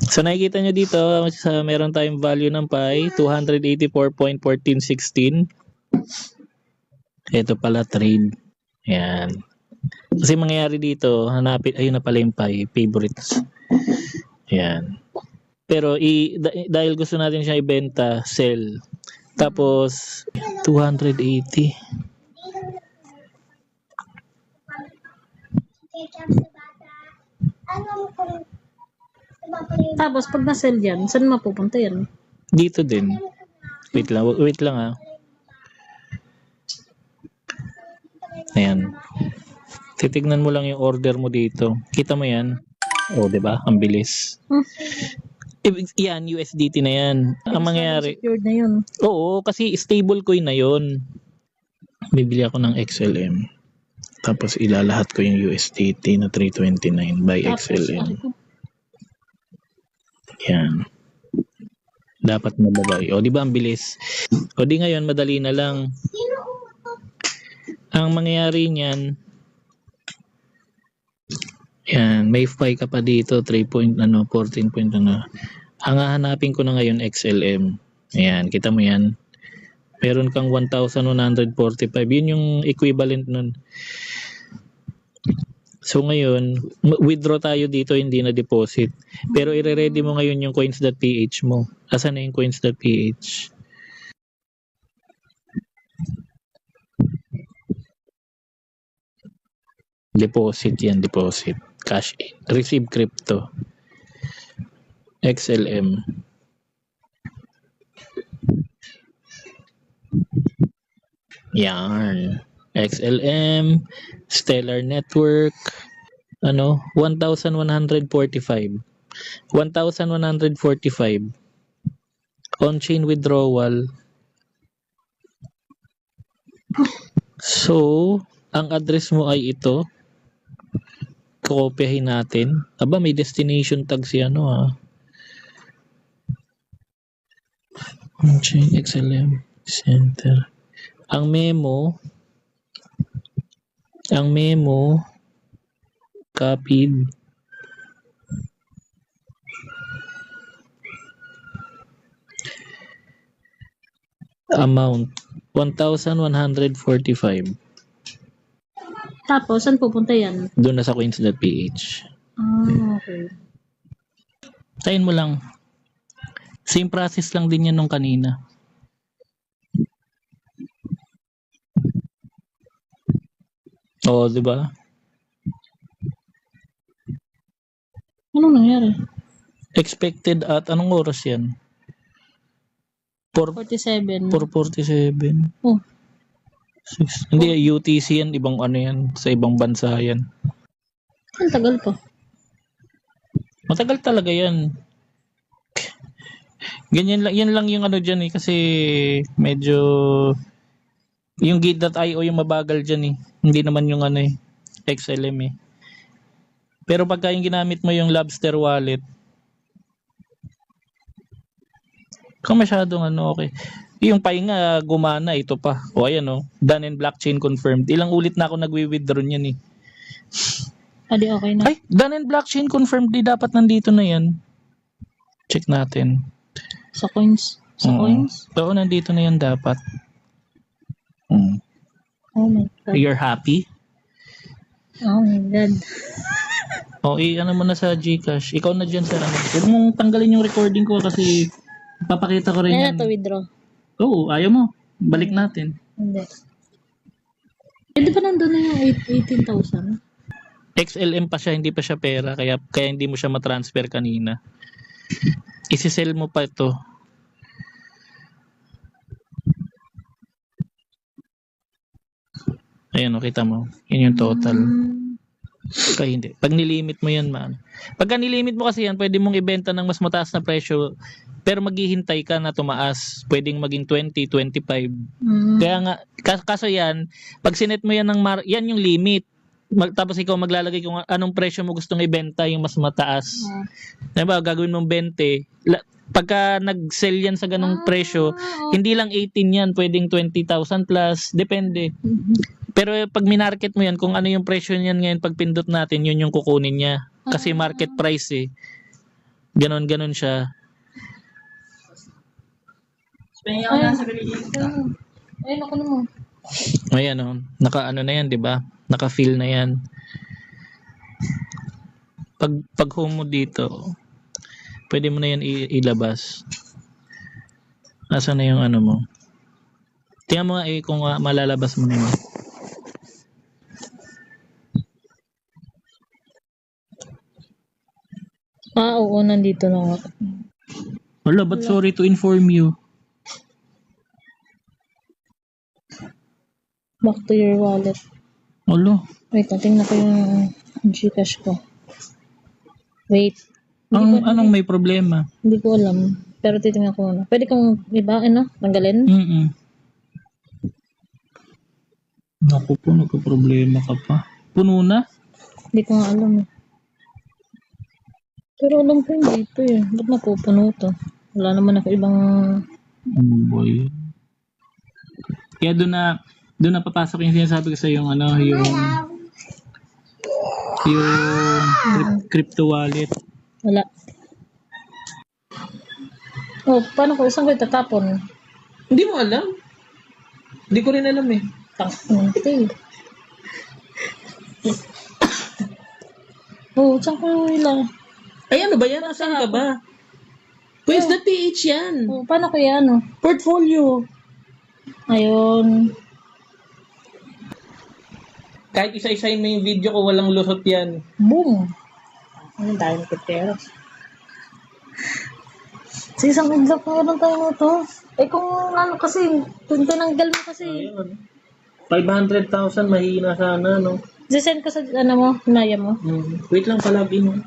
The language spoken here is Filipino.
So nakikita nyo dito, meron tayong value ng pi, 284.1416. Ito pala trade. Yan. Kasi mangyayari dito, hanapin, ayun na pala yung pi, favorites. Yan. Pero dahil gusto natin siya ibenta, sell. Tapos 280. Tapos pag na-sell yan, saan mapupunta yan? Dito din. Wait lang ah. Ayan. Titignan mo lang yung order mo dito. Kita mo yan? Oh, 'di ba? Ang bilis. Yan, USDT na yan. Ang mangyayari, Secured na yun. oo, kasi stable coin na yon. Bibili ako ng XLM. Tapos ilalahat ko yung USDT na 329 by XLM. Yan. Dapat mababay. O, di ba ang bilis? O, di ngayon, madali na lang. Ang mangyayari niyan, yan, may FI ka pa dito, 14 ano. Ang hahanapin ko na ngayon, XLM. Ayan, kita mo yan. Meron kang 1,145. Yun yung equivalent nun. So ngayon, withdraw tayo dito, hindi na deposit. Pero i-ready mo ngayon yung coins.ph mo. Asan na yung coins.ph? Deposit yan, deposit. Cash in. Receive crypto. XLM. Yan. XLM, Stellar Network, 1,145. 1,145. On-chain withdrawal. So, ang address mo ay ito. Kopyahin natin. Aba, may destination tag si On-chain XLM Center. Ang memo, copied. Amount, 1,145. Tapos, saan pupunta yan? Doon na sa coins.ph. Okay. Tayin mo lang. Same process lang din yan nung kanina. Oo, di ba? Anong nangyari? Expected at anong oras yan? 47. 4:47. Oh. Hindi, UTC yan, ibang yan, sa ibang bansa yan. Ang tagal pa. Matagal talaga yan. Ganyan lang, yan lang yung dyan kasi medyo yung gate.io yung mabagal dyan Hindi naman yung XLM Pero pagka yung ginamit mo yung Lobster wallet, kung masyadong okay. Yung Pi nga gumana, ito pa. O ayan done and blockchain confirmed. Ilang ulit na ako nagwi-withdraw niyan Adi okay na. Ay, done and blockchain confirmed. Di dapat nandito na yan. Check natin. Sa coins? Coins? Oo, nandito na yan dapat. Oh my God. You're happy? Oh my God. Ano mo na sa GCash. Ikaw na dyan, sir. Huwag mong tanggalin yung recording ko kasi papakita ko rin Kaya yan. to withdraw. Oo, ayaw mo. Balik natin. Hindi. Hindi pa nandun na yung 18,000? XLM pa siya, hindi pa siya pera. Kaya hindi mo siya matransfer kanina. Isi-sell mo pa ito. Ayan, kita mo. Yun yung total. Kaya hindi. Pag nilimit mo yan, Pagka nilimit mo kasi yan, pwede mong ibenta ng mas mataas na presyo, pero maghihintay ka na tumaas. Pwedeng maging 20, 25. Kaya nga, kaso yan, pag sinet mo yan yan yung limit. Tapos ikaw maglalagay kung anong presyo mo gustong ibenta, yung mas mataas. Diba, gagawin mong 20. Pagka nag-sell yan sa ganong presyo, hindi lang 18 yan, pwedeng 20,000 plus, depende. Pero pag minarket mo yan, kung ano yung presyo niyan ngayon pag pindot natin, yun yung kukunin niya. Kasi market price Ganon siya. Pahinga ko na sa Pilipino. Ayun ako naman. Ayan oh, naka-ano na yan, 'di ba? Naka-fill na yan. Pag home mo dito, pwede mo na yan ilabas. Nasaan na yung ano mo? Tingnan mo nga kung malalabas mo na yun. Oo, nandito na ako. Wala, but sorry to inform you. Back to your wallet. Wala. Wait, tingnan ko yung Gcash ko. Wait. Anong may problema? Hindi ko alam. Pero titingnan ko muna. Pwede kong iba, tanggalin? Naku po, nagka-problema ka pa. Puno na? Hindi ko nga alam eh. Pero alam ko yung dito eh. Ba't napupuno to? Wala naman ako ibang... Boy. Kaya doon na papasok yung sinasabi ko sa yung crypto wallet. Wala. Oh, paano ko? Saan ko itatapon? Hindi mo alam. Hindi ko rin alam eh. Tangkante. Oh, saan ko ilang? Ay, ano ba yan? Nasaan ka ba? Where's the PH yan? Oh, paano ko yan? Portfolio. Ayun. Kahit isa-isahin mo yung video ko, walang lusot yan. Boom! Ano dahil kitero? Sa isang exact na lang tayo na to. Eh kung ano kasi, kung tinanggal mo kasi. 500,000 mahina sana, no? Sisend ko sa ano mo, naya mo. Wait lang, palagi mo.